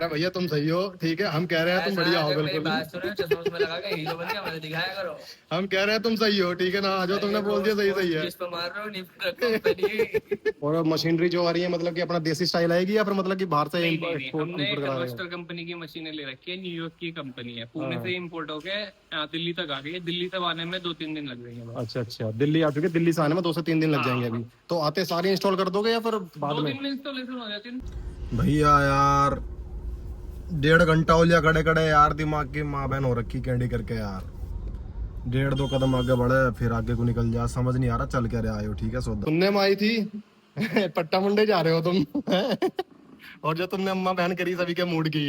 अरे भैया तुम सही हो, ठीक है, हम कह रहे हैं तुम बढ़िया हो बिल्कुल। बात सुनो, चश्मा उसमें लगा के हीरो बन गया, मुझे दिखाया करो। हम कह रहे हैं तुम सही हो, ठीक है ना, जो तुमने बोल दिया सही सही है। जिस पे मार रहे हो कंपनी। और मशीनरी जो आ रही है मतलब कि अपना देसी स्टाइल आएगी या फिर मतलब कि बाहर से हमने एक वेस्टर कंपनी की मशीनें ले रखी है, न्यूयॉर्क की कंपनी है, पुणे से इम्पोर्ट होके दिल्ली तक आ गई है। दिल्ली तक आने में 2-3 दिन लग जाएंगे। अच्छा अच्छा, दिल्ली आ चुके, दिल्ली से आने में 2 से 3 दिन लग जाएंगे अभी। तो आते सारे इंस्टॉल कर दोगे या फिर बाद में? 2-3 में इंस्टॉलेशन हो जाती है। भैया यार 1.5 घंटा हो लिया खड़े खड़े यार, दिमाग की माँ बहन हो रखी कैंडी करके यार। 1.5-2 कदम आगे बढ़े फिर आगे को निकल जा, समझ नहीं आ रहा चल क्या रहे आए हो। ठीक है सौदा सुनने में आई थी पट्टा मुंडे जा रहे हो तुम और जो तुमने अम्मा बहन करी सभी के मूड की,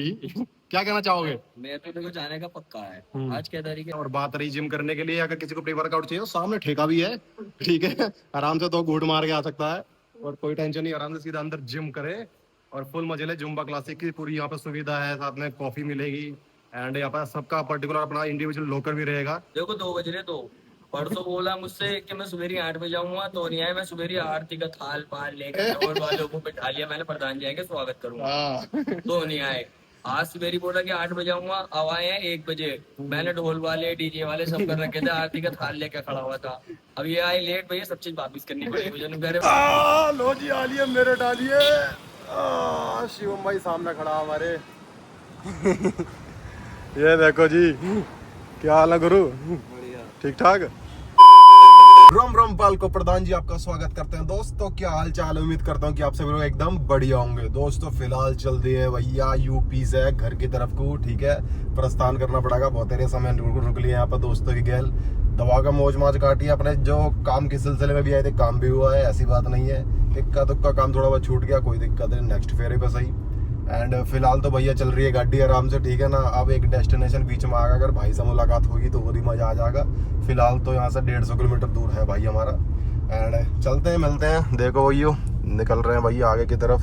क्या कहना चाहोगे? मैं तो देखो जाने का पक्का है। आज क्या तारीख है? और बात रही जिम करने के लिए, अगर किसी को प्री वर्कआउट चाहिए तो सामने ठेका भी है, ठीक है, आराम से 2 घूट मार के आ सकता है और कोई टेंशन नहीं, आराम से सीधा अंदर जिम करे और फुल मजे ले। जुम्बा क्लासिक की पूरी यहाँ पे सुविधा है, साथ में कॉफी मिलेगी एंड यहाँ पे सबका पर्टिकुलर अपना इंडिविजुअल लॉकर भी रहेगा। देखो 2 बज रहे, तो परसों बोला मुझसे कि मैं सुबह 8 बजे आऊंगा, तो नहीं आया। मैं सुबह आरती का थाल पाल लेकर और वालों को बिठा लिया मैंने, प्रधान जी आएंगे स्वागत करूंगा, तो नहीं आए। आज सुबेरी बोला कि 8 बजे आऊंगा, अब आए हैं 1 बजे। मैंने ढोल वाले डीजे वाले सब कर रखे थे, आरती का थाल लेकर खड़ा हुआ था। अब ये आए लेट, भैया सब चीज वापिस करनी पड़ेगी मुझे। लो जी आलिए मेरे डालिए। शिवम भाई सामने खड़ा हमारे ये देखो जी, क्या हाल है गुरु? ठीक ठाक। रोम रोम पाल को प्रधान जी आपका स्वागत करते हैं। दोस्तों क्या हाल चाल, उम्मीद करता हूँ कि आप सभी लोग एकदम बढ़िया होंगे। दोस्तों फिलहाल चल रही है भैया यूपी से घर की तरफ को, ठीक है, प्रस्थान करना पड़ेगा। बहुत देर समय रुक लिए यहाँ पर दोस्तों की गैल, दवा का मौज माज काटी अपने, जो काम के सिलसिले में भी आए थे काम भी हुआ है, ऐसी बात नहीं है। इक्का दुक्का काम थोड़ा बहुत छूट गया, कोई दिक्कत नहीं, नेक्स्ट फेरे पे सही। एंड फिलहाल तो भैया चल रही है गाड़ी आराम से, ठीक है ना। अब एक डेस्टिनेशन बीच में आएगा, अगर भाई से मुलाकात होगी तो और ही मजा आ जाएगा। फिलहाल तो यहाँ से 150 किलोमीटर दूर है भाई हमारा। एंड चलते हैं मिलते हैं, देखो भैया निकल रहे हैं भैया आगे की तरफ।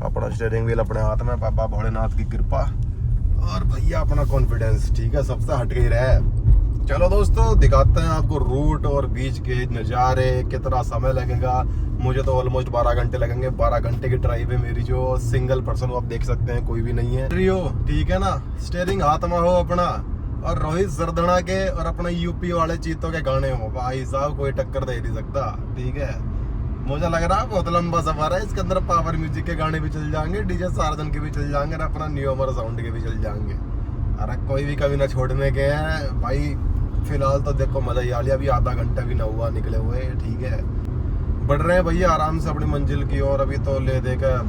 अपना स्टीयरिंग व्हील अपने हाथ में, बाबा भोलेनाथ की कृपा और भैया अपना कॉन्फिडेंस, ठीक है, सबसे हट गई रहे। चलो दोस्तों दिखाते हैं आपको रूट और बीच के नज़ारे, कितना समय लगेगा। मुझे तो ऑलमोस्ट 12 घंटे लगेंगे। 12 घंटे की ड्राइव है मेरी, जो सिंगल पर्सन हो, आप देख सकते हैं कोई भी नहीं है, ठीक है ना। स्टीयरिंग हाथ में हो अपना, और रोहित सरदना के और अपने यूपी वाले चीतों के गाने हो, भाई साहब कोई टक्कर दे नहीं सकता, ठीक है। मुझे लग रहा है बहुत लंबा सफर है, इसके अंदर पावर म्यूजिक के गाने भी चल जाएंगे, डीजे सार्जन के भी चल जाएंगे और अपना न्यू अमर साउंड के भी चल जाएंगे। अरे कोई भी कभी ना छोड़ने के हैं भाई। फिलहाल तो देखो मजा ही आ लिया, अभी आधा घंटा भी ना हुआ निकले हुए, ठीक है। बढ़ रहे हैं भैया आराम से अपनी मंजिल की ओर। अभी तो ले देकर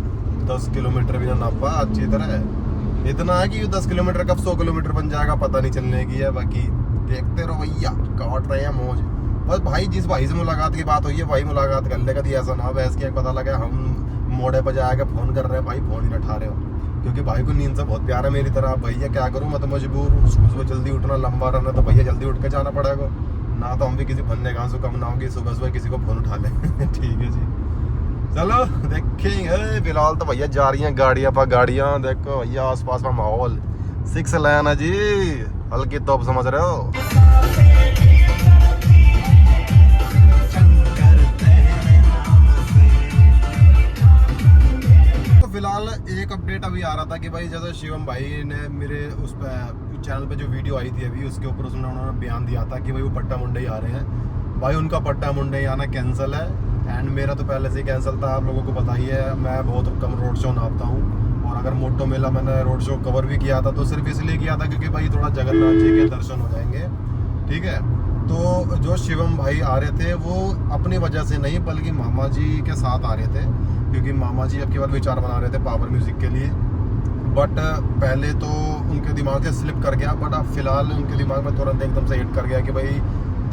10 किलोमीटर भी ना नापा अच्छी तरह। इतना है कि 10 किलोमीटर कब 100 किलोमीटर बन जाएगा पता नहीं चलने की है। बाकी देखते रहो भैया, काट रहे हैं मौज। बस भाई जिस भाई से मुलाकात की बात हुई है, भाई मुलाकात कर ले, कभी ऐसा ना हो बहस किया पता लगा हम मोड़े पर जाके फोन कर रहे हैं, भाई फोन ही ना उठा रहे हो। क्योंकि भाई को नींद से बहुत प्यार है मेरी तरह। भैया क्या करूँ, मैं तो मजबूर हूँ, सुबह जल्दी उठना, लंबा रहना, तो भैया जल्दी उठ के जाना पड़ेगा ना। तो हम भी किसी फन्ने घासों कम ना होगी, सुबह सुबह किसी को फोन उठा लें ठीक है जी, चलो देखेंगे। फिलहाल तो भैया जा रही हैं गाड़ियाँ पर गाड़ियाँ, देखो भैया आस पास का माहौल 6 लेन है जी, हल्की तोप समझ रहे हो। फिलहाल एक अपडेट अभी आ रहा था कि भाई जैसे शिवम भाई ने मेरे उस चैनल पे जो वीडियो आई थी अभी, उसके ऊपर उन्होंने बयान दिया था कि भाई वो पट्टा मुंडई आ रहे हैं। भाई उनका पट्टा मुंडई आना कैंसिल है, एंड मेरा तो पहले से ही कैंसिल था, आप लोगों को पता ही है। मैं बहुत कम रोड शो नापता हूँ, और अगर मोटो मेला मैंने रोड शो कवर भी किया था तो सिर्फ इसलिए किया था क्योंकि भाई थोड़ा जगन्नाथ जी के दर्शन हो जाएंगे, ठीक है। तो जो शिवम भाई आ रहे थे वो अपनी वजह से नहीं बल्कि मामा जी के साथ आ रहे थे, क्योंकि मामा जी अब केवल विचार बना रहे थे पावर म्यूजिक के लिए। बट पहले तो उनके दिमाग से स्लिप कर गया, बट अब फिलहाल उनके दिमाग में तुरंत एकदम से हिट कर गया कि भाई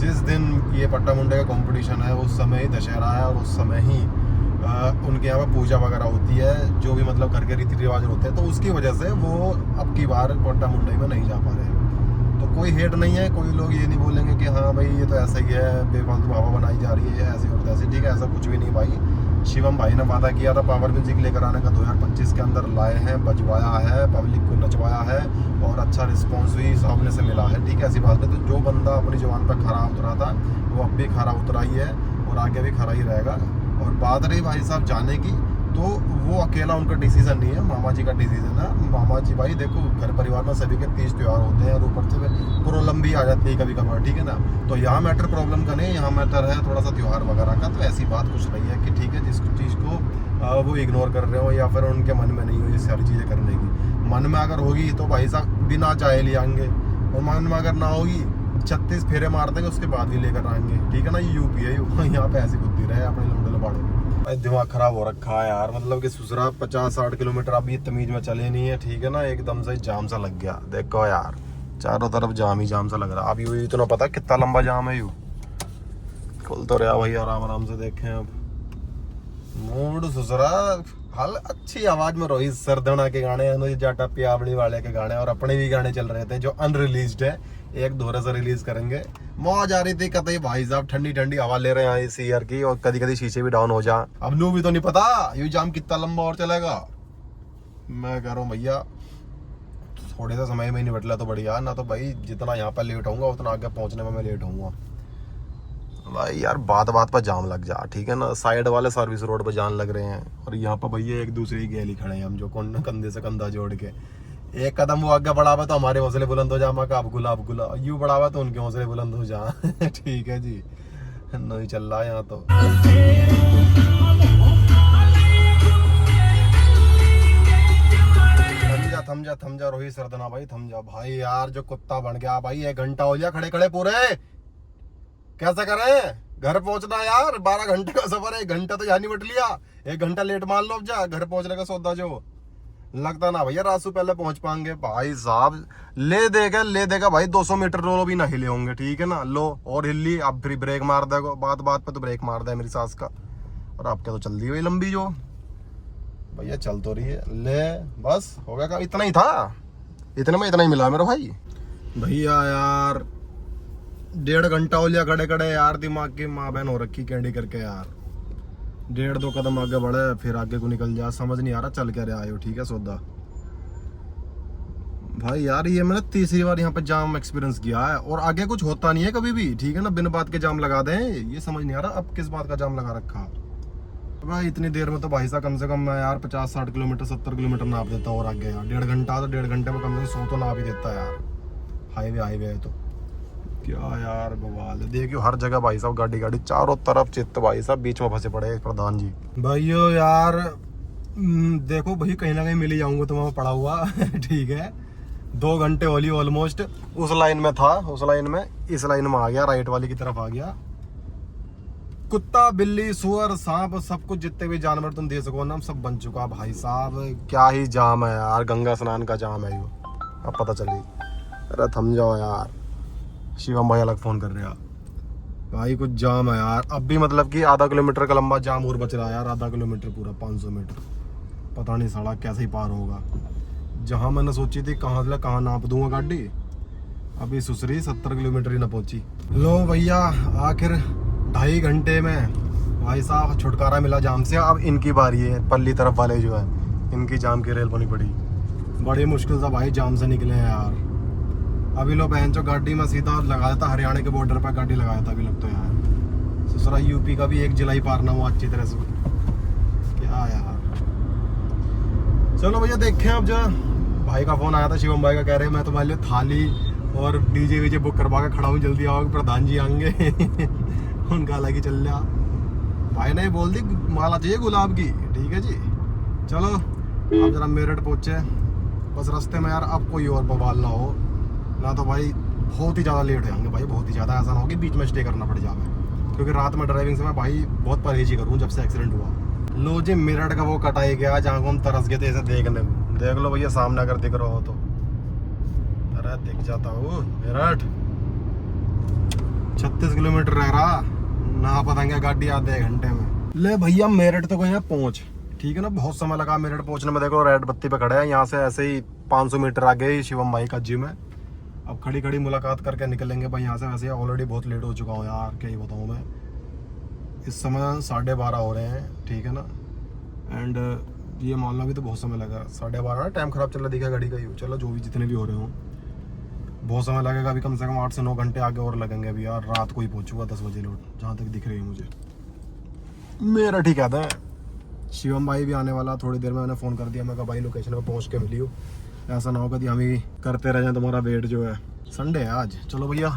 जिस दिन ये पट्टा मुंडे का कंपटीशन है उस समय ही दशहरा है, और उस समय ही उनके यहाँ पर पूजा वगैरह होती है, जो भी मतलब घर के रीति रिवाज होते हैं, तो उसकी वजह से वो अब की बार पट्टा मुंडई में नहीं जा पा रहे हैं। तो कोई हेट नहीं है, कोई लोग ये नहीं बोलेंगे कि हाँ भाई ये तो ऐसा ही है, बेफालतू हवा बनाई जा रही है ऐसी और तैसी, ठीक है, ऐसा कुछ भी नहीं भाई। शिवम भाई ने वादा किया था पावर म्यूजिक लेकर आने का, 2025 के अंदर लाए हैं, बजवाया है, पब्लिक को नचवाया है और अच्छा रिस्पॉन्स भी सामने से मिला है, ठीक है, ऐसी बात है। तो जो बंदा अपनी जवान पर खरा उतरा था वो अब भी खरा उतरा ही है और आगे भी खरा ही रहेगा। और बात रही भाई साहब जाने की, तो वो अकेला उनका डिसीजन नहीं है, मामा जी का डिसीजन है। मामा जी भाई देखो घर परिवार में सभी के तीज त्यौहार होते हैं और ऊपर से प्रॉब्लम भी आ जाती है कभी कभार, ठीक है ना। तो यहाँ मैटर प्रॉब्लम का नहीं, यहाँ मैटर है थोड़ा सा त्यौहार वगैरह का। तो ऐसी बात कुछ नहीं है कि ठीक है जिस चीज़ को वो इग्नोर कर रहे हो या फिर उनके मन में नहीं हो ये सारी चीज़ें करने की। मन में अगर होगी तो भाई साहब बिना चाहे ले आएंगे, और मन में अगर ना होगी 36 फेरे मार देंगे उसके बाद भी लेकर आएंगे, ठीक है ना। यूपी है यहाँ पे ऐसी बुद्धि रहे अपने लंबे लबाड़े। दिमाग खराब हो रखा है यार, मतलब कि सुसरा 50-60 किलोमीटर अभी तमीज में चले नहीं है, ठीक है ना। एकदम से जाम सा लग गया, देखो यार चारों तरफ जाम ही जाम सा लग रहा। अब यू तो ना पता कितना लंबा जाम है। यू खुल तो रहा भाई आराम आराम से देखें। अब मूड सुसरा हाल अच्छी आवाज में रोहित सरदना के गाने, अनुज जाटा पियावड़ी वाले के गाने और अपने भी गाने चल रहे थे जो अनरिलीज्ड है, एक दोहरे से रिलीज करेंगे। मौज आ रही थी कतई भाई साहब, ठंडी ठंडी हवा ले रहे हैं इस ईयर की, और कभी कभी शीशे भी डाउन हो जा। अब नू भी तो नहीं पता ये जाम कितना लंबा और चलेगा। मैं कह रहा हूँ भैया थोड़े से समय में ही निपट लिया तो बढ़िया, ना तो भाई जितना यहाँ पर लेट होऊंगा उतना आगे पहुंचने में मैं लेट होऊंगा भाई। यार बात बात पर जाम लग जा, ठीक है ना। साइड वाले सर्विस रोड पर जाम लग रहे हैं और यहाँ पर भैया एक दूसरे की गैली खड़े हैं हम, जो कंधे से कंधा जोड़ के। एक कदम वो आगे बढ़ावा तो हमारे हौसले बुलंद हो जा, मैं अब गुला यूं बढ़ावा तो उनके हौसले बुलंद हो जा। ठीक है जी, नहीं चल रहा यहाँ तो। थम जा रोहित सरदना भाई, थम जा भाई। यार जो कुत्ता बन गया भाई, 1 घंटा हो गया खड़े खड़े पूरे, कैसे करें घर पहुंचना यार। 12 घंटे का सफर है, 1 घंटा तो यहाँ नहीं बट लिया, 1 घंटा लेट मान लो। अब जा घर पहुंचने का सौदा जो लगता ना भैया रात से पहले पहुंच पाएंगे भाई साहब। ले देगा भाई 200 मीटर रो भी ना हिले होंगे, ठीक है ना। लो और हिली, अब फिर ब्रेक मार देगा, बात पे तो ब्रेक मार दे मेरी सास का। और आपके तो चल दी हुई लंबी जो भैया चल तो रही है। ले बस हो गया, इतना ही था, इतने में इतना ही मिला मेरा भाई। भैया यार 1.5 घंटा हो लिया खड़े खड़े यार, दिमाग की माँ बहन हो रखी कैंडी करके यार। 1.5-2 कदम आगे बढ़े फिर आगे को निकल जा, समझ नहीं आ रहा चल क्या रहा है। ठीक है सौदा भाई यार, ये मैंने तीसरी बार यहाँ पे जाम एक्सपीरियंस किया है और आगे कुछ होता नहीं है कभी भी, ठीक है ना। बिन बात के जाम लगा दें, ये समझ नहीं आ रहा अब किस बात का जाम लगा रखा भाई। इतनी देर में तो भाई साहब कम से कम मैं यार 50-60 किलोमीटर 70 किलोमीटर नाप देता और आगे यार 1.5 घंटा, तो 1.5 घंटे में कम से कम 100 तो नाप ही देता यार। हाईवे है तो क्या यार बवाल है। देखियो हर जगह भाई साहब गाड़ी चारों तरफ चित्त भाई साहब, बीच में फंसे पड़े प्रधान जी। भाइयों यार देखो भाई कहीं ना कहीं मिल ही जाऊंगा तुम्हें पड़ा हुआ। ठीक है 2 घंटे होली ऑलमोस्ट। उस लाइन में था, उस लाइन में इस लाइन में आ गया, राइट वाली की तरफ आ गया। कुत्ता बिल्ली सुअर सांप सब कुछ जितने भी जानवर तुम दे सको ना सब बन चुका भाई साहब। क्या ही जाम है यार, गंगा स्नान का जाम है यो, अब पता चली। अरे थम जाओ यार, शिवम भाई अलग फोन कर रहे हैं भाई, कुछ जाम है यार अब भी। मतलब कि आधा किलोमीटर का लंबा जाम और बच रहा है यार, आधा किलोमीटर पूरा 500 मीटर। पता नहीं सड़क कैसे ही पार होगा। जहां मैंने सोची थी कहाँ नाप दूंगा गाड़ी, अभी सुसरी 70 किलोमीटर ही ना पहुंची। लो भैया आखिर 2.5 घंटे में भाई साहब छुटकारा मिला जाम से। अब इनकी बारी है, पल्ली तरफ वाले जो है इनकी जाम की रेल बनी पड़ी। बड़ी मुश्किल से भाई जाम से निकले हैं यार। अभी लो बहन जो गाड़ी में सीधा लगाया था, हरियाणा के बॉर्डर पर गाड़ी लगाया था अभी लगता है यार। ससुरा यूपी का भी एक जिला पार ना हुआ अच्छी तरह से, क्या यार। चलो भैया देखें अब। जो भाई का फोन आया था शिवम भाई का, कह रहे मैं तुम्हारे लिए थाली और डीजे वीजे बुक करवा के खड़ा हूँ, जल्दी आओ प्रधान जी आएंगे। उनका अलग ही चल रहा भाई ने बोल दी माला चाहिए गुलाब की, ठीक है जी। चलो अब जरा मेरठ पहुंचे, बस रास्ते में यार अब कोई और बवाल ना हो, ना तो भाई बहुत ही ज़्यादा लेट होंगे भाई, बहुत ही ज़्यादा। ऐसा ना हो कि बीच में स्टे करना पड़ जाए, क्योंकि रात में ड्राइविंग से मैं भाई बहुत परहेज ही करूँ जब से एक्सीडेंट हुआ। लो जी मेरठ का वो कटाई गया जहाँ को हम तरस गए थे ऐसे देखने। देख लो भैया सामने अगर दिख रहा हो तो, अरे दिख जाता हो मेरठ। 36 किलोमीटर रह रहा ना, पता गाड़ी आधे घंटे में। ले भैया मेरठ तो गए पहुँच, ठीक है ना। बहुत समय लगा मेरठ पहुँचने में। देखो रेड बत्ती पे खड़े हैं, यहाँ से ऐसे ही 500 मीटर आगे ही शिवम भाई का जिम है। अब खड़ी खड़ी मुलाकात करके निकलेंगे भाई यहाँ से। वैसे ऑलरेडी बहुत लेट हो चुका हूँ यार, क्या ही बताऊँ मैं। इस समय 12:30 हो रहे हैं, ठीक है ना। एंड ये मानना भी तो बहुत समय लगा, 12:30 ना टाइम खराब चल रहा दिखा गाड़ी का ही। चलो जो भी जितने भी हो रहे हो बहुत समय लगेगा अभी, कम से कम 8 से 9 घंटे आगे और लगेंगे अभी यार। रात को ही पहुँचूंगा 10 बजे लोट, जहाँ तक दिख रही है मुझे। मेरठ ही कहते हैं, शिवम भाई भी आने वाला थोड़ी देर में, मैंने फ़ोन कर दिया, मैं कहा भाई लोकेशन पे पहुंच के मिलियो, ऐसा ना होगा कि हम ही करते रह जाएं तुम्हारा वेट जो है। संडे है आज। चलो भैया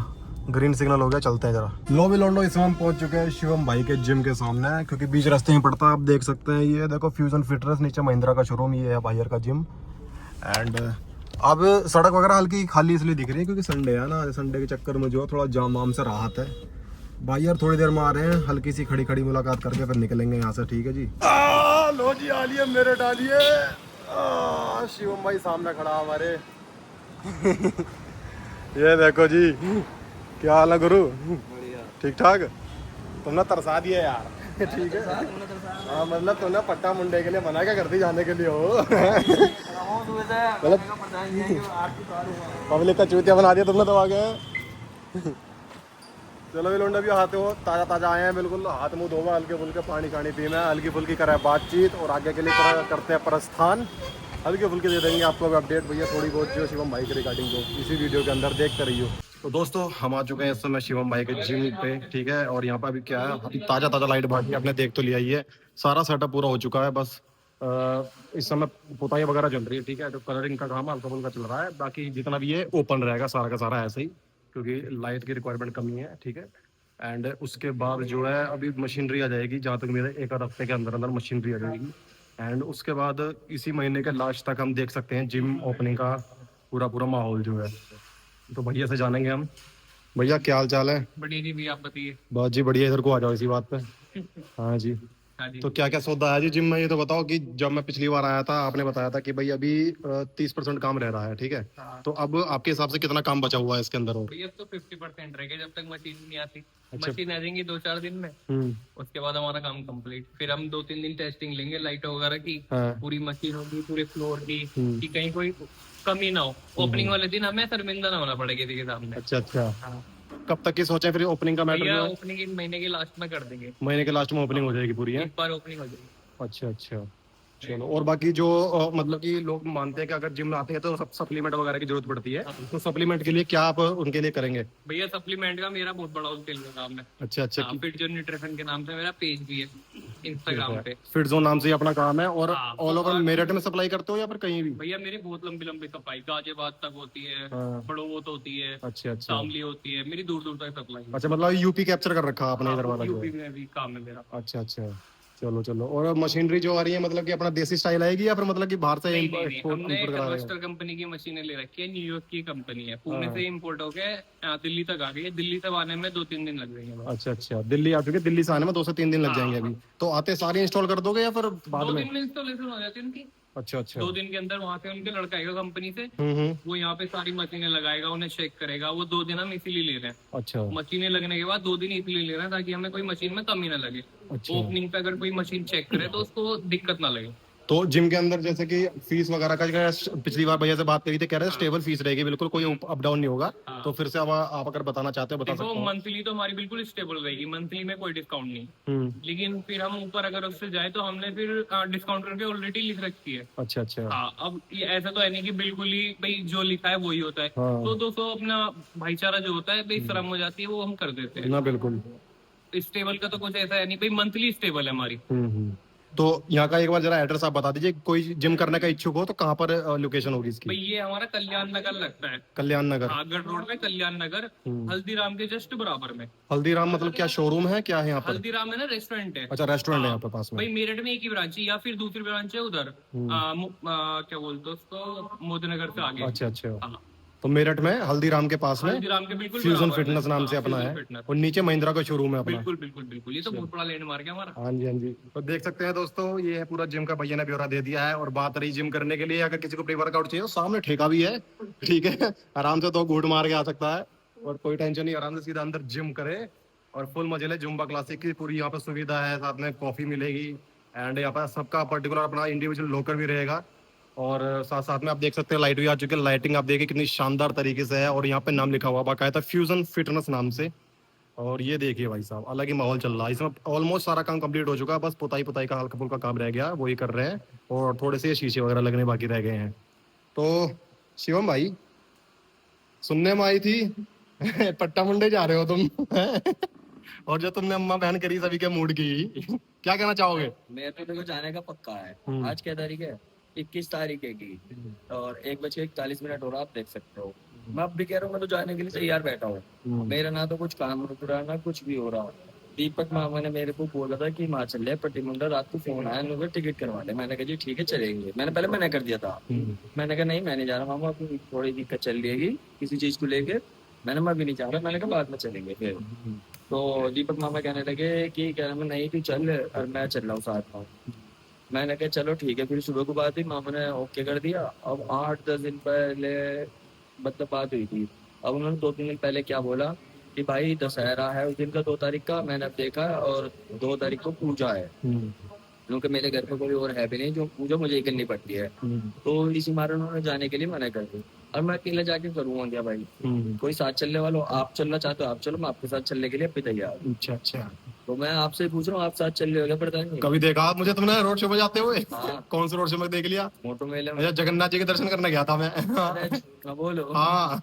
ग्रीन सिग्नल हो गया, चलते हैं जरा। लो भी लोंडो, इस समय हम पहुंच चुके हैं शिवम भाई के जिम के सामने, क्योंकि बीच रास्ते ही पड़ता है। आप देख सकते हैं, ये देखो फ्यूजन फिटनेस, नीचे महिंद्रा का शोरूम, ये है भाईयर का जिम। एंड अब सड़क वगैरह हल्की खाली इसलिए दिख रही है क्योंकि संडे है ना, संडे के चक्कर में जो है थोड़ा जाम वाम से राहत है। भाई यार थोड़ी देर में आ रहे हैं, हल्की सी खड़ी खड़ी मुलाकात करके फिर निकलेंगे यहाँ से, ठीक है जी। लो जी आलिए मेरे डालिए। शिवम भाई सामने खड़ा हमारे। ये देखो जी, क्या हाल है गुरु? ठीक ठाक? तुमने तरसा दिया यार। ठीक है हाँ, मतलब तुमने पट्टा मुंडे के लिए मना क्या करती जाने के लिए हो? मतलब पब्लिक का चूतिया बना दिया तुमने तो आगे। चलो ये लोंडा भी आते हो, ताज़ा ताज़ा आए हैं बिल्कुल, हाथ मुंह धोवा, हल्के फुल्के पानी खानी पीना है, हल्की फुल्की करें बातचीत और आगे के लिए करते हैं प्रस्थान। हल्के फुल्के दे देंगे आपको अपडेट भैया थोड़ी बहुत जो शिवम भाई के रिगार्डिंग को इसी वीडियो के अंदर देखते रहियो। तो दोस्तों हम आ चुके हैं इस समय शिवम भाई के जिम पे, ठीक है। और यहाँ पर अभी क्या है, अभी ताज़ा ताज़ा लाइट बाकी आपने देख तो लिया ही है, सारा सेटअप पूरा हो चुका है। बस इस समय पुताई वगैरह चल रही है, ठीक है। तो कलरिंग का काम हल्का फुल्का चल रहा है, बाकी जितना भी ये ओपन रहेगा सारा का सारा ऐसे ही, क्योंकि लाइट की रिक्वायरमेंट कमी है, ठीक है। एंड उसके बाद जो है अभी मशीनरी आ जाएगी, जहाँ तक मेरे एक आध हफ्ते के अंदर अंदर मशीनरी आ जाएगी। एंड उसके बाद इसी महीने के लास्ट तक हम देख सकते हैं जिम ओपनिंग का पूरा पूरा माहौल जो है। तो भैया से जानेंगे हम। भैया क्या हाल चाल है? बढ़िया जी भैया, आप बताइए। बस जी बढ़िया, इधर को आ जाओ इसी बात पे। हाँ जी। हाँ जी। तो क्या क्या सौदा है जी जिम में, ये तो बताओ। कि जब मैं पिछली बार आया था आपने बताया था कि भाई अभी 30% काम रह रहा है, ठीक है। हाँ। तो अब आपके हिसाब से कितना काम बचा हुआ है इसके अंदर? और भैया अब तो 50% रहेगा जब तक मशीन नहीं आती। अच्छा। मशीन आ जाएंगी 2-4 दिन में, उसके बाद हमारा काम कंप्लीट। फिर हम 2-3 दिन टेस्टिंग लेंगे लाइट वगैरह की, हाँ। पूरी मशीन होगी, पूरे फ्लोर की, कि कहीं कोई कमी ना हो। ओपनिंग वाले दिन हमें शर्मिंदा ना होना पड़े किसी के सामने। अच्छा अच्छा। हाँ। कब तक की सोचा है फिर ओपनिंग का मैटर? भैया ओपनिंग इन महीने के लास्ट में कर देंगे। महीने के लास्ट में ओपनिंग हो जाएगी पूरी है? एक बार ओपनिंग हो जाएगी। अच्छा अच्छा। चलो, और बाकी जो मतलब कि लोग मानते हैं कि अगर जिम आते हैं तो सप्लीमेंट वगैरह की जरूरत पड़ती है, तो सप्लीमेंट के लिए क्या आप उनके लिए करेंगे? भैया सप्लीमेंट का मेरा बहुत बड़ा होलसेल का काम है। अच्छा अच्छा। फिट जो न्यूट्रिशन के नाम से मेरा पेज भी है इंस्टाग्राम पे। फिट जोन नाम से ही अपना काम है। और हाँ, ऑल ओवर मेरठ में सप्लाई करते हो या फिर कहीं भी? भैया मेरी बहुत लंबी लंबी सप्लाई गाजियाबाद तक होती है, हाँ। बड़ौत होती है, अच्छा अच्छा। शामली होती है, मेरी दूर दूर तक सप्लाई है। अच्छा, मतलब यूपी कैप्चर कर रखा आपने इधर वाला जो यूपी है। में भी काम है मेरा। अच्छा अच्छा। चलो चलो। और मशीनरी जो आ रही है मतलब कि अपना देसी स्टाइल आएगी या फिर मतलब कि बाहर से नहीं, एक्सपोर्ट हमने करा रहे वेस्टर कंपनी की मशीनें ले रखी है, न्यूयॉर्क की कंपनी है, पुणे हाँ। से इम्पोर्ट होके दिल्ली तक आ गई है। दिल्ली तक आने में 2-3 दिन लग जाएंगे। अच्छा अच्छा। दिल्ली आ चुके, दिल्ली से आने में 2 से 3 दिन लग जाएंगे अभी। तो आते सारी इंस्टॉल कर दोगे या फिर बाद 2 में? दिन में इंस्टॉलेशन हो जाती है उनकी। अच्छा अच्छा। 2 दिन के अंदर वहां से उनके लड़का आएगा कंपनी से, हम्म। वो यहाँ पे सारी मशीनें लगाएगा, उन्हें चेक करेगा। वो 2 दिन हम इसीलिए ले रहे हैं। अच्छा मशीनें लगने के बाद 2 दिन इसलिए ले रहे हैं ताकि हमें कोई मशीन में कमी ना लगे। अच्छा। ओपनिंग पे अगर कोई मशीन चेक करे तो उसको दिक्कत ना लगे। तो जिम के अंदर जैसे कि फीस वगैरह का पिछली बार भैया से बात करी थी, कह रहे हैं स्टेबल फीस रहेगी, बिल्कुल कोई अप डाउन नहीं होगा। तो फिर से अब आप अगर बताना चाहते हो बता देखो सकते हो। मंथली तो हमारी बिल्कुल स्टेबल रहेगी, मंथली में कोई डिस्काउंट नहीं। लेकिन फिर हम ऊपर अगर उससे जाए तो हमने फिर डिस्काउंट करके ऑलरेडी लिख रखी है। अच्छा अच्छा। हाँ, अब ये ऐसा तो है नहीं कि बिल्कुल ही भाई जो लिखा है वही होता है। हाँ। तो दोस्तों अपना भाईचारा जो होता है भाई, शर्म हो जाती है, वो हम कर देते हैं ना बिल्कुल। स्टेबल का तो कुछ ऐसा है नहीं भाई, मंथली स्टेबल है हमारी। तो यहाँ का एक बार जरा एड्रेस आप बता दीजिए, कोई जिम करने का इच्छुक हो तो कहाँ पर लोकेशन होगी इसकी? भाई ये हमारा कल्याण नगर लगता है। कल्याण नगर? आगरा रोड पे कल्याण नगर, हल्दीराम के जस्ट बराबर में। हल्दीराम मतलब क्या शोरूम है, क्या है यहाँ पर? हल्दीराम है ना, रेस्टोरेंट है। अच्छा, रेस्टोरेंट है यहाँ पर पास में? भाई मेरठ में एक ही ब्रांच है, या फिर दूसरी ब्रांच है उधर क्या बोलते हैं उसको, मोदीनगर से आगे। अच्छा अच्छा। हाँ। तो मेरठ में हल्दीराम के पास में हल्दीराम के बिल्कुल फ्यूजन बराबर में। फिटनेस नाम से हाँ, अपना फ्यूजन है, फिटनेस। और नीचे महिंद्रा का शोरूम है अपना। बिल्कुल बिल्कुल बिल्कुल, ये तो बहुत बड़ा लैंडमार्क है हमारा। हाँ जी हाँ जी। तो देख सकते हैं दोस्तों, ये है पूरा जिम का भैया ने ब्यौरा दे दिया है। और बात रही जिम करने के लिए, अगर किसी को प्री वर्कआउट चाहिए तो सामने ठेका भी है, ठीक है। आराम से तो घूट मार के आ सकता है और कोई टेंशन नहीं, आराम से सीधा अंदर जिम करे और फुल मजे ले। जुम्बा क्लासिक की पूरी यहाँ पर सुविधा है, साथ में कॉफी मिलेगी। एंड यहाँ पर सबका पर्टिकुलर अपना इंडिविजुअल लॉकर भी रहेगा। और साथ साथ में आप देख सकते हैं लाइट भी आ चुकी है। लाइटिंग आप देखिए कितनी शानदार तरीके से है, और यहाँ पे नाम लिखा हुआ बाकायदा फ्यूजन फिटनेस नाम से। और ये देखिए भाई साहब, अलग ही माहौल चल रहा है इसमें। ऑलमोस्ट सारा काम कंप्लीट हो चुका है, बस पुताई पुताई का हल्का फुल्का काम रह गया, वही कर रहे हैं। और थोड़े से शीशे वगैरह लगने बाकी रह गए हैं। तो शिवम भाई, सुनने में आई थी पट्टा मुंडे जा रहे हो तुम। और जो तुमने अम्मा बहन करी सभी के मूड की। क्या कहना चाहोगे? मेरे तो देखो जाने का पक्का है। हम्म। आज क्या तारीख है? 21 तारीख है की, और 1:41 हो रहा, आप देख सकते हो। मैं अब भी कह रहा हूँ, मैं तो जाने के लिए तैयार बैठा हूँ। मेरा ना तो कुछ काम रुक रहा, ना कुछ भी हो रहा। दीपक मामा ने मेरे को बोला था कि वहाँ चल रहे पट्टीमुंडा, रात को फोन आया, लोगों टिकट करवा ले। मैंने कहा जी ठीक है चलेंगे। मैंने पहले मना कर दिया था। मैंने कहा नहीं, मैं नहीं जा रहा मामा, अपनी थोड़ी दिक्कत चल रही है किसी चीज को लेके। मैं भी नहीं जा रहा। मैंने कहा बाद में चलेंगे फिर। तो दीपक मामा कहने लगे कि कह रहे मैं नहीं तू चल, और मैं चल रहा हूँ साथ में। मैंने कहा चलो ठीक है। फिर सुबह को बात हुई, मामा ने ओके कर दिया। अब 8-10 दिन पहले मतलब बात हुई थी। अब उन्होंने 2-3 दिन पहले क्या बोला कि भाई दशहरा है उस दिन का, 2 तारीख का, मैंने अब देखा, और 2 तारीख को पूजा है। क्योंकि मेरे घर पे कोई और है भी नहीं, जो पूजा मुझे ही करनी पड़ती है। तो इसी मारे उन्होंने जाने के लिए मना कर दी। और मैं अकेले जाके करूँगा क्या भाई? कोई साथ चलने वाला हो, आप चलना चाहते हो आप चलो, मैं आपके साथ चलने के लिए भी तैयार हूँ। अच्छा अच्छा। तो मैं आपसे पूछ रहा हूँ, आप साथ चल रहे हो क्या प्रधान जी? कभी देखा आप मुझे तुमने रोड शो में जाते हुए? हाँ। कौन से रोड शो में देख लिया? मोटो मेले में। अच्छा, जगन्नाथ जी के दर्शन करने गया था मैं। अरे ना बोलो। हाँ।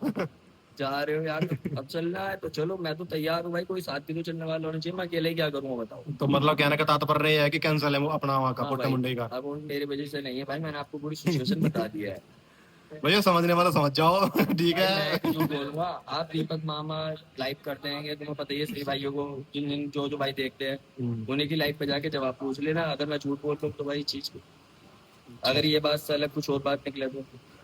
जा रहे हो यार, तो अब चलना है तो चलो, मैं तो तैयार हूँ भाई। कोई साथ भी तो चलने वाला होना चाहिए, मैं अकेले क्या करूँगा बताओ? तो मतलब कहने का तात्पर्य है कि कैंसिल है वो अपना वहाँ का हाँ पोटा भाई, मुंडई का। अब उन मेरी वजह से नहीं है भाई, मैंने आपको पूरी सिचुएशन बता दिया है। भैया समझने वाला समझ जाओ। ठीक भाई मैं है। क्यों बोलूंगा? आप दीपक मामा लाइव करते हैं, तुम्हें पता ही है सभी भाइयों को, जिन जिन जो भाई देखते हैं उन्हीं की लाइव पे जाके जवाब पूछ लेना। अगर मैं झूठ बोलता हूँ तो भाई चीज, अगर ये बात से अलग कुछ और बात निकले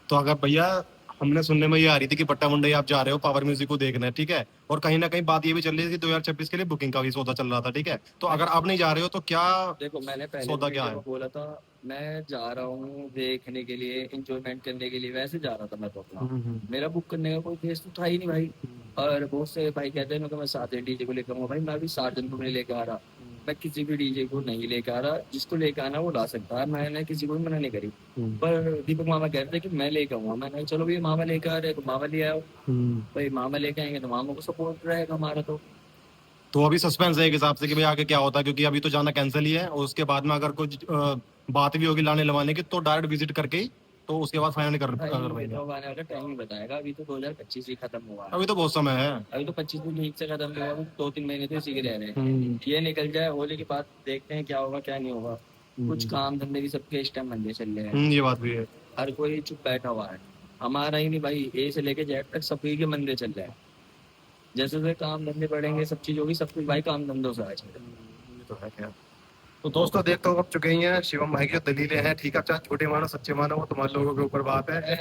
तो अगर भैया हमने सुनने में ये आ रही थी कि पट्टा मुंडई आप जा रहे हो पावर म्यूजिक को देखने, ठीक है, और कहीं ना कहीं बात ये भी चल रही थी कि 2026 के लिए बुकिंग का भी सौदा चल रहा था, ठीक है, तो अगर आप नहीं जा रहे हो तो क्या देखो, मैंने पहले सौदा क्या वीडियो में है? बोला था, मैं जा रहा हूँ देखने के लिए, इंजॉयमेंट करने के लिए, वैसे जा रहा था मैं तो अपना। मेरा बुक करने का कोई केस तो था ही नहीं भाई। और बहुत से भाई कहते हैं मैं 7 डीजे को लेकर आऊंगा। भाई मैं अभी 7 जन को नहीं लेकर आ रहा। मैं किसी भी डीजे को नहीं लेकर आ रहा, जिसको लेकर आना वो ला सकता है, मैंने किसी को भी मना नहीं करी। पर दीपक मामा कहते थे कि मैं लेकर आऊंगा। मैंने कहा चलो भैया मामा लेकर आ रहे तो मामा ले आओ। भाई मामा लेकर आएंगे तो मामा को सपोर्ट रहेगा हमारा। तो अभी सस्पेंस है एक हिसाब से कि भाई आगे क्या होता है, क्योंकि अभी तो जाना कैंसिल ही है, और उसके बाद में अगर कुछ बात भी होगी लाने लवाने की तो डायरेक्ट विजिट करके ही तो उसके बाद फाइनल कर भाई रहे तो आने वाला टाइम ही बताएगा। अभी तो 2025 ही खत्म हुआ है। अभी तो बहुत समय है। अभी तो 25 भी ठीक से खत्म हुआ, 2-3 महीने तो इसी के रह रहे हैं। ये निकल जाए होली के बाद, देखते हैं क्या होगा क्या नहीं होगा। कुछ काम धंधे भी सबके इस टाइम मंदे चल रहे हैं। ये बात भी है। हर कोई चुप बैठा हुआ है। हमारा ही नहीं भाई, ए से लेके जेड तक सभी के मंदे चल रहे हैं। जैसे जैसे काम धंधे बढ़ेंगे, सब चीज होगी, सब कुछ भाई काम धंधों से आज तो है क्या। तो दोस्तों देख तो अब चुके ही हैं शिवम भाई की दलीलें हैं, ठीक है, चाहे छोटे मानो सच्चे मानो वो तुम्हारे लोगों के ऊपर बात है।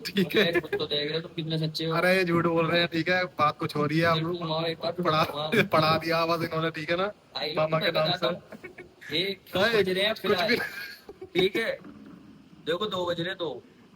ठीक है, खुद तो देख रहे हो तुम कितने सच्चे हो। अरे ये झूठ बोल रहे हैं, ठीक है, बात कुछ हो रही है। अब पढ़ा दिया बस इन्होंने, ठीक है ना, मामा के नाम से। बज रहे हैं कुछ भी ठीक है। देखो 2 बज रहे, तो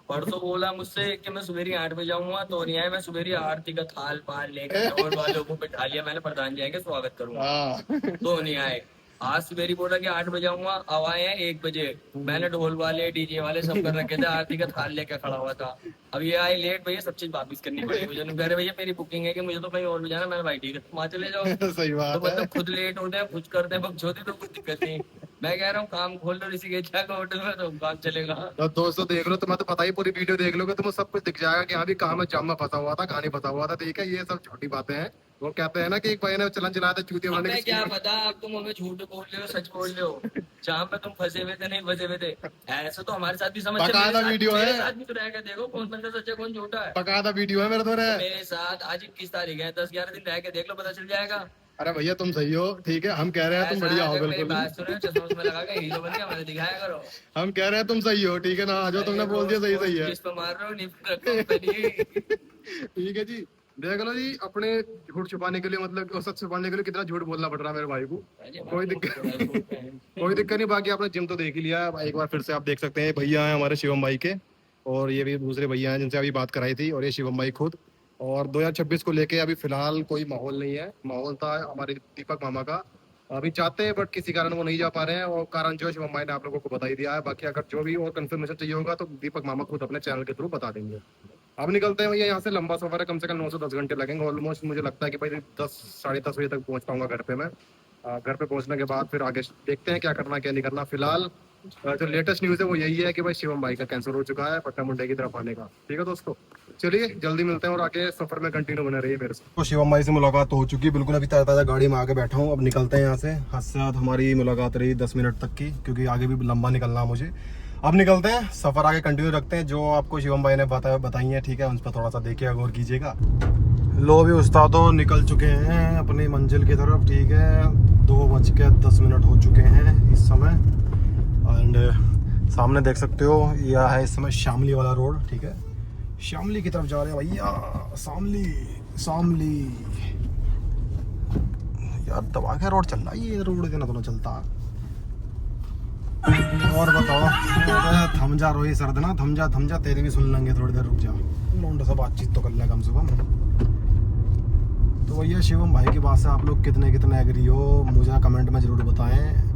परसों बोला मुझसे कि मैं सवेरे 8 बजे आऊंगा, तो नहीं आया। मैं सवेरे आरती का थाल पाल लेकर ढोल वालों को बिठा लिया। मैंने प्रधान जी आएंगे स्वागत करूंगा, तो नहीं आए। आज सवेरे बोला कि 8 बजे आऊंगा, अब आए हैं 1 बजे। मैंने ढोल वाले डीजे वाले सब कर रखे थे, आरती का थाल लेकर खड़ा हुआ था। अब ये आए लेट, भैया सब चीज वापिस करनी पड़ेगी मुझे। कह रहे भैया मेरी बुकिंग है कि मुझे तो कहीं और भी जाना। मैंने भाई ठीक है तुम वहां चले जाओ। सही बात तो मतलब है। खुद लेट होते हैं, कुछ करते हैं बकचोदी, तो कुछ दिक्कत नहीं। मैं कह रहा हूँ काम खोल लो ऋषिकेश का होटल में, तो काम चलेगा। तो दोस्तों देख लो, तुम्हें तो पता ही, पूरी वीडियो देख लोगे तुम्हें सब कुछ दिख जाएगा कि हाँ भी कहाँ में जाम में फंसा हुआ था, कहानी फंसा हुआ था, ठीक है, ये सब छोटी बातें हैं। वो कहते हैं ना कि एक भाई ने चलन चलाया था चूतिया बनाने हमें क्या पता, अब तुम हमें झूठ बोल रहे हो सच बोल रहे हो। जहाँ पे तुम फंसे हुए थे नहीं फंसे हुए थे, ऐसे तो हमारे साथ भी समझ बकायदा वीडियो है। मेरे साथ भी तो रहेगा, देखो कौन बंदा सच है कौन झूठा है। बकायदा वीडियो है मेरे तो रे। मेरे साथ आज 21 तारीख है, 10-11 दिन रह के देख लो, पता चल जाएगा। अरे भैया तुम सही हो, ठीक है, हम कह रहे हैं तुम बढ़िया हो मेरी बात बिल्कुल। सुनो, चश्मा उसमें लगा के हीरो बन के हमें दिखाया करो। हम कह रहे हैं तुम सही हो, ठीक है ना, जो तुमने बोल दिया सही सही है। जिस पे मार रहे हो नहीं। ठीक है जी, देख लो जी, अपने झूठ छुपाने के लिए, मतलब सच छुपाने के लिए कितना झूठ बोलना पड़ रहा है मेरे भाई को। कोई दिक्कत कोई दिक्कत नहीं। बाकी आपने जिम तो देख ही लिया, एक बार फिर से आप देख सकते हैं, भैया हैं हमारे शिवम भाई के, और ये भी दूसरे भैया हैं जिनसे अभी बात कराई थी, और ये शिवम भाई खुद। और 2026 को लेके अभी फिलहाल कोई माहौल नहीं है। माहौल था हमारे दीपक मामा का, अभी चाहते हैं बट किसी कारण वो नहीं जा पा रहे हैं, और कारण जो शिवम भाई ने आप लोगों को बता ही दिया है। बाकी अगर जो भी और कंफर्मेशन चाहिए होगा तो दीपक मामा खुद अपने चैनल के थ्रू बता देंगे। अब निकलते हैं भैया, यहाँ से लंबा सफर है, कम से कम 9 से 10 घंटे लगेंगे ऑलमोस्ट। मुझे लगता है कि भाई 10-10:30 बजे तक पहुंच पाऊंगा घर पे मैं। घर पे पहुंचने के बाद फिर आगे देखते हैं क्या करना क्या नहीं करना। फिलहाल जो लेटेस्ट न्यूज़ है वो यही है कि भाई शिवम भाई का कैंसर हो चुका है पट्टा मुंडे की तरफ आने का। ठीक है दोस्तों। चलिए जल्दी मिलते हैं और आगे सफर में कंटिन्यू बने रहिए मेरे साथ। तो शिवम भाई से मुलाकात हो चुकी है बिल्कुल, अभी ताज़ा ताज़ा गाड़ी में आके बैठा हूँ। अब निकलते हैं यहाँ से। हद से हद हमारी मुलाकात रही 10 मिनट तक की, क्योंकि आगे भी लंबा निकलना है मुझे। अब निकलते हैं, सफर आगे कंटिन्यू रखते हैं। जो आपको शिवम भाई ने बताई है, ठीक है, उन पर थोड़ा सा देखिएगा, गौर कीजिएगा। लो भी उस्तादो निकल चुके हैं अपनी मंजिल की तरफ, ठीक है। 2:10 हो चुके हैं इस समय। एंड सामने देख सकते हो यह है इस समय शामली वाला रोड, ठीक है। शामली की तरफ जा रहे हैं भैया, शामली यार दबा के रोड चल रहा है, ये रोड इतना तो ना चलता। और बताओ, थम जा रोही सर्द ना, थम जा तेरी भी सुन लेंगे, थोड़ी देर रुक जा, लौंडा सा बातचीत तो कर ले कम से कम। तो भैया शिवम भाई की बात से आप लोग कितने एग्री हो, मुझे कमेंट में ज़रूर बताएं।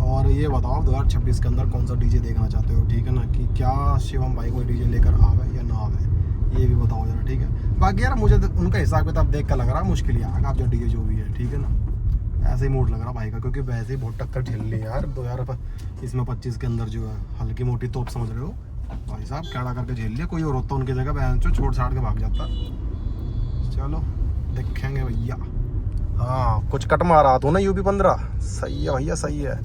और ये बताओ 2026 के अंदर कौन सा डीजे देखना चाहते हो, ठीक है ना, कि क्या शिवम भाई कोई डीजे लेकर आवे या ना आवे, ये भी बताओ जरा, ठीक है। बाकी यार मुझे उनका हिसाब किताब देख कर लग रहा है मुश्किल यार, आप जो डीजे जो भी है, ठीक है ना, ऐसे ही मूड लग रहा भाई का, क्योंकि वैसे ही बहुत टक्कर झेल ली यार 2025 के अंदर जो है, हल्की मोटी तोप समझ रहे हो भाई साहब, कैड़ा करके झेल लिया। कोई और होता उनकी जगह बहन चो छोड़ छाड़ के भाग जाता। चलो देखेंगे भैया। हाँ कुछ कट मारा तो ना यूपी 15, सही है भैया, सही है।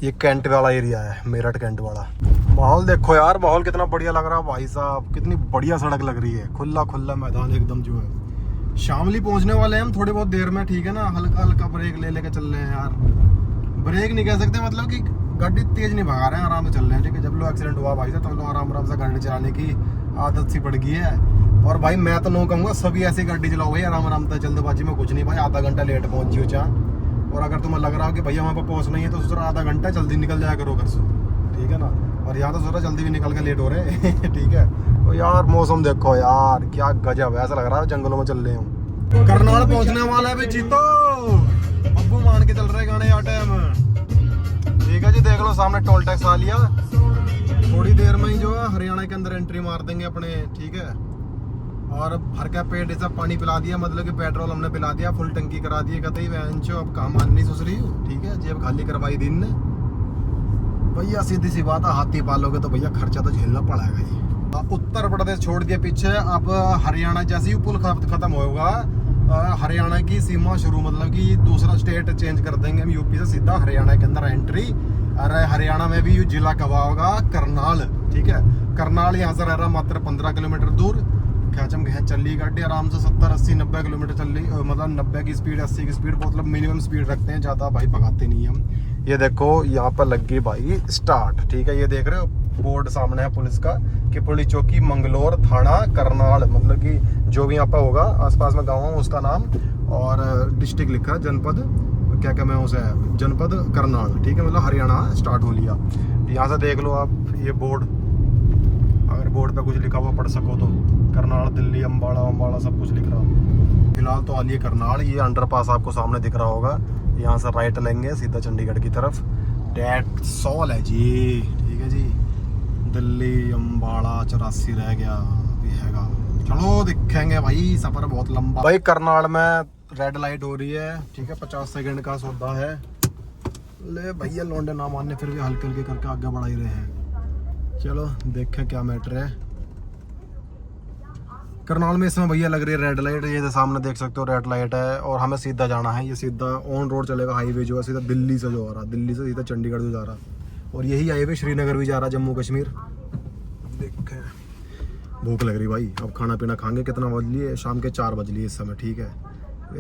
ये कैंट वाला एरिया है, मेरठ कैंट वाला। माहौल देखो यार, माहौल कितना बढ़िया लग रहा है भाई साहब, कितनी बढ़िया सड़क लग रही है, खुला मैदान एकदम जो है। शामली पहुंचने वाले हैं हम थोड़ी बहुत देर में, ठीक है ना। हल्का ब्रेक लेके चल रहे हैं यार, ब्रेक नहीं कह सकते, मतलब कि गाड़ी तेज नहीं भगा रहे हैं, आराम से चल रहे हैं, ठीक है। जब लोग एक्सीडेंट हुआ भाई साहब, तब लोग आराम से गाड़ी चलाने की आदत सी पड़ गई है। और भाई मैं तो नो कहूँगा सभी ऐसी गाड़ी चलाओ भाई, आराम से, जल्दबाजी में कुछ नहीं भाई। आधा घंटा लेट पहुंची हो और अगर तुम्हें लग रहा हो कि भैया वहाँ पर पहुँचना ही है, तो सोचा आधा घंटा जल्दी निकल जाया करो घर से, ठीक है ना। और यहाँ तो सोचा जल्दी भी निकल के लेट हो रहे ठीक है। तो यार मौसम देखो यार, क्या गजब है, ऐसा लग रहा है जंगलों में चल रहे हूँ। करनाल पहुँचने वाला है भाई जीतो, अब्बू मान के चल रहे गाने यार टाइम, ठीक है जी। देख लो सामने टोल टैक्स आ लिया, थोड़ी देर में ही जो है हरियाणा के अंदर एंट्री मार देंगे अपने, ठीक है। और भर का पेट ऐसा पानी पिला दिया, मतलब कि पेट्रोल हमने पिला दिया, फुल टंकी करा दी कतई वैंचो। अब कहाँ माननी सोच रही हूँ, ठीक है, जेब खाली करवाई दिन ने भैया, सीधी सी बात है, हाथी पालोगे तो भैया खर्चा तो झेलना पड़ेगा ही। उत्तर प्रदेश छोड़ दिया पीछे, अब हरियाणा जैसे ही पुल खत्म होगा, हरियाणा की सीमा शुरू, मतलब कि दूसरा स्टेट चेंज कर देंगे हम, यूपी से सीधा हरियाणा के अंदर एंट्री। अरे हरियाणा में भी जिला कब होगा, करनाल, ठीक है। करनाल यहाँ से रह रहा मात्र 15 किलोमीटर दूर। खेचम खेच चल रही गाड़ी आराम से 70, 80, 90 किलोमीटर चल रही, मतलब 90 की स्पीड, 80 की स्पीड, मतलब मिनिमम स्पीड रखते हैं, ज़्यादा भाई भगाते नहीं हम। ये देखो यहाँ पर लग गई भाई स्टार्ट, ठीक है। ये देख रहे हो बोर्ड सामने है पुलिस का, कि पुलिस चौकी मंगलोर थाना करनाल, मतलब कि जो भी यहाँ पर होगा आसपास में गाँव उसका नाम, और डिस्ट्रिक्ट लिखा है, जनपद क्या मैं उसे जनपद करनाल, ठीक है, मतलब हरियाणा स्टार्ट हो लिया। यहाँ से देख लो आप ये बोर्ड, अगर बोर्ड पे कुछ लिखा हुआ पढ़ सको तो, करनाल, दिल्ली, अम्बाड़ा सब कुछ लिख रहा। फिलहाल तो आलिए करनाल, ये अंडरपास आपको सामने दिख रहा होगा, यहाँ से राइट लेंगे सीधा चंडीगढ़ की तरफ, डेट सॉल है जी, ठीक है जी। दिल्ली, अम्बाड़ा 84 रह गया भी हैगा, चलो दिखेंगे भाई, सफर बहुत लंबा। भाई करनाल में रेड लाइट हो रही है, ठीक है, 50 सेकंड का सौदा है। ले भैया लौंडे ना मानने, फिर भी हल्के करके आगे बढ़ा ही रहे हैं। चलो देखें क्या मैटर है। करनाल में इसमें भैया लग रही है रेड लाइट, ये सामने देख सकते हो रेड लाइट है, और हमें सीधा जाना है, ये सीधा ऑन रोड चलेगा, हाईवे जो है सीधा दिल्ली से जो आ रहा, दिल्ली से सीधा चंडीगढ़ जो जा रहा, और यही हाईवे श्रीनगर भी जा रहा, जम्मू कश्मीर। देखें, भूख लग रही भाई, अब खाना पीना खाएंगे। कितना बज लिए, शाम के 4 बज लिए इस समय, ठीक है।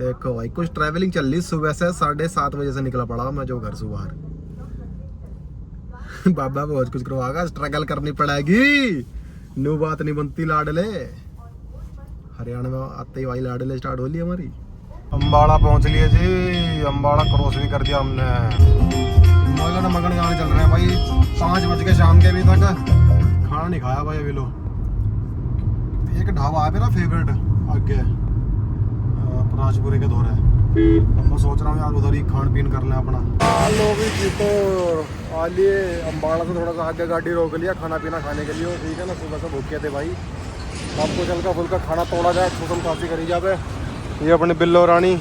एक भाई कुछ ट्रैवलिंग चल रही, सुबह से 7:30 बजे से निकला पड़ा मैं जो घर से बाहर बाबा बहुत कुछ करवाएगा, स्ट्रगल करनी पड़ेगी, न्यू बात नहीं बनती लाडले। हरियाणा में आते ही भाई लाडले स्टार्ट हो ली हमारी। अम्बाड़ा पहुंच लिए जी, अम्बाड़ा क्रॉस भी कर दिया हमने। मगन गाने चल रहे हैं भाई, 5 बज के शाम के अभी तक खाना नहीं खाया भाई अभी लोग। एक ढाबा है मेरा फेवरेट आगे राजपुरी के दौरे, अब मैं सोच रहा हूँ यार उधर ही खान पीन कर लें अपना। लोग तो आलिए अम्बाड़ा से थोड़ा सा आगे गाड़ी रोक लिया खाना पीना खाने के लिए, ठीक है ना। सुबह से भूखे थे भाई, आपको हल्का फुल्का खाना तोड़ा जाए, खुशम खासी करी जाए। ये अपनी बिल्लो रानी,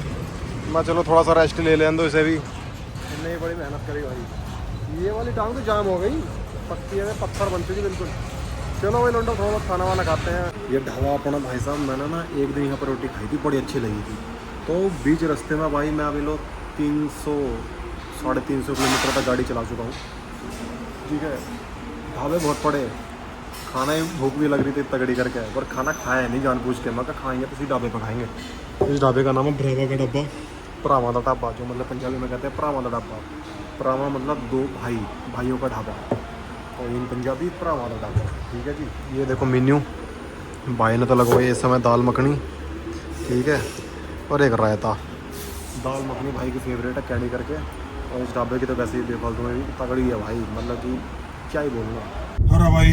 मैं चलो थोड़ा सा रेस्ट ले लें दो इसे भी, इतनी बड़ी मेहनत करी भाई। ये वाली टांग तो जाम हो गई, पत्ती है पत्थर बन चुकी बिल्कुल। चलो भाई लोंडो थोड़ा बहुत खाना वाना खाते हैं। ये ढाबा अपना भाई साहब, मैंने ना एक दिन यहाँ पर रोटी खाई थी, बड़ी अच्छी लगी थी। तो बीच रास्ते में भाई मैं अभी लो 300-350 किलोमीटर तक गाड़ी चला चुका हूँ, ठीक है। ढाबे बहुत पड़े, खाना ही भूख भी लग रही थी तगड़ी करके, पर खाना खाया नहीं जानबूझ के। मैं खाएंगे तो इसी ढाबे पर खाएंगे। इस ढाबे का नाम है भरावा का ढाबा, भरावा का ढाबा, जो मतलब पंजाबी में कहते हैं भरावा का ढाबा। भरावा मतलब दो भाइयों का ढाबा, और इन पंजाबी भरावा का ढाबा, ठीक है जी। ये देखो मेन्यू भाई ने तो लगवाई इस समय दाल मखनी, ठीक है, और एक रायता। दाल मखनी भाई की फेवरेट है कैडी करके, और इस ढाबे की तो वैसे ही बेफालतू में भी तगड़ी है भाई, मतलब कि क्या ही बोलूँगा। अरे भाई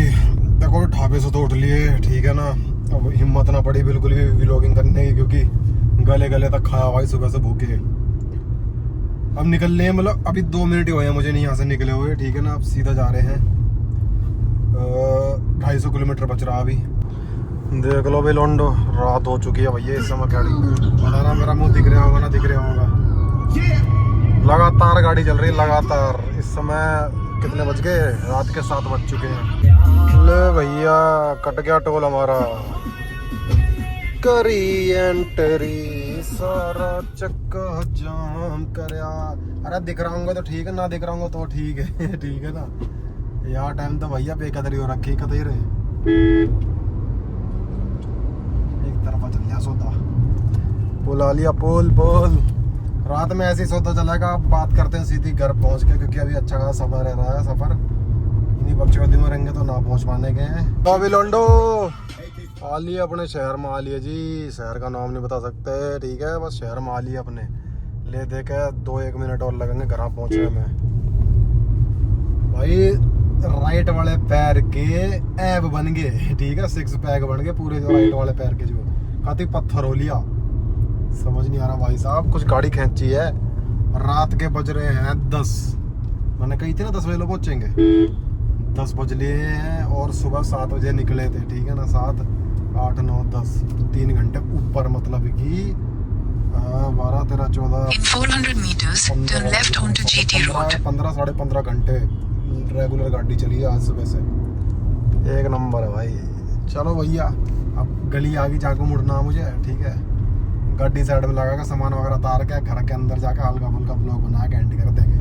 देखो ढाबे से तो उठ लिए, ठीक है ना। अब हिम्मत ना पड़ी बिल्कुल भी व्लॉगिंग करने की, क्योंकि गले गले तक खाया भाई सुबह से भूखे। अब निकल रहे हैं, मतलब अभी 2 मिनट ही हुए हैं मुझे नहीं यहाँ से निकले हुए, ठीक है ना। अब सीधा जा रहे हैं, 250 किलोमीटर बच रहा अभी। देख लो भाई लोंडो, रात हो चुकी है भैया। इस समय गाड़ी, पता ना मेरा मुंह दिख रहा होगा ना दिख रहा होगा, लगातार गाड़ी चल रही है लगातार। इस समय कितने बज गए? रात के 7 बज चुके हैं। ले भैया कट गया टोल हमारा, करी एंट्री सारा चक्का जाम करया। अरे दिख रहा हूँ तो ठीक है, ना दिख रहा हूँ तो ठीक है ठीक है ना यार। टाइम तो भैया बेकदरी हो रखी, कतई रहे एक तरफा चल गया सौदा। पुल आ लिया, पुल रात में ऐसे ही सौदा चलेगा। अब बात करते हैं सीधी घर पहुंच के, क्योंकि अभी अच्छा खासा सफर रह रहा है। सफर इन्हीं बकचोदी में रहेंगे तो ना पहुंच पाने के हैं। तो अभी लोंडो आ लिया अपने शहर में, आ लिया जी। शहर का नाम नहीं बता सकते, ठीक है, बस शहर में आ लिया अपने। ले दे के 2-1 मिनट और लगेंगे घर पहुंचने में भाई। राइट वाले पैर के ऐब बन गए, ठीक है, 6 पैक बन गए पूरे राइट वाले पैर के। जो काती पत्थर हो लिया, समझ नहीं आ रहा भाई साहब। कुछ गाड़ी खींची है, रात के बज रहे हैं 10। मैंने कही थी ना 10 बजे लोग पहुंचेंगे, 10 बज लिए हैं। और सुबह 7 बजे निकले थे, ठीक है ना। 7, 8, 9, 10, 3 घंटे ऊपर, मतलब कि 12, 13, 14, 400 meters, turn left onto GT Road. 15, साढ़े 15 घंटे रेगुलर गाड़ी चली है आज सुबह से। एक नंबर है भाई। चलो भैया अब गली आ गई, जाको मुड़ना मुझे, ठीक है। गाड़ी साइड में लगा के सामान वगैरह उतार के घर के अंदर जाके हल्का फुल्का ब्लॉग बना के एंड कर देंगे।